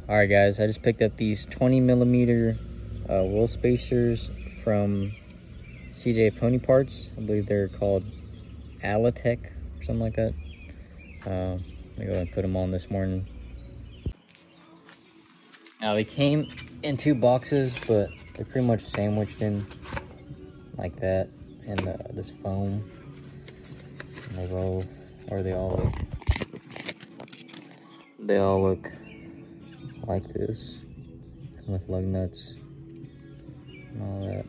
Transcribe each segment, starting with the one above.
Alright guys, I just picked up these 20 millimeter wheel spacers from CJ Pony Parts. I believe they're called Alitech or something like that. Let me go ahead and put them on this morning. Now they came in 2 boxes, but they're pretty much sandwiched in like that, and this foam. And they both, or they all look like this, with lug nuts and all that.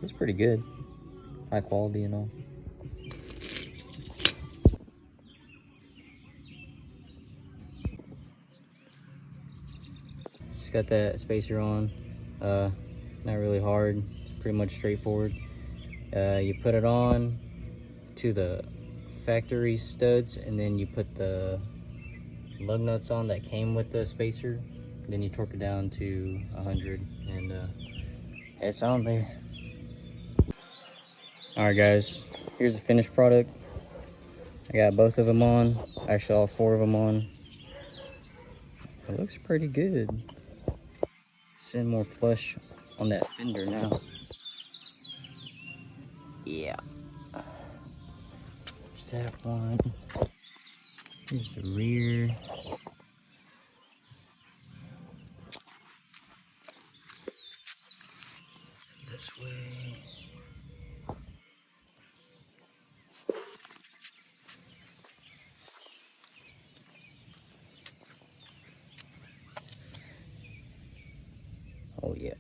It's pretty good, high quality and all. Just got that spacer on. Not really hard, pretty much straightforward. You put it on to the factory studs, and then you put the lug nuts on that came with the spacer. Then you torque it down to 100, and it's on there. Alright guys, here's the finished product. I got both of them on, actually all 4 of them on. It looks pretty good. Send more flush on that fender now. Yeah. There's that one. Here's the rear. This way. Oh yeah.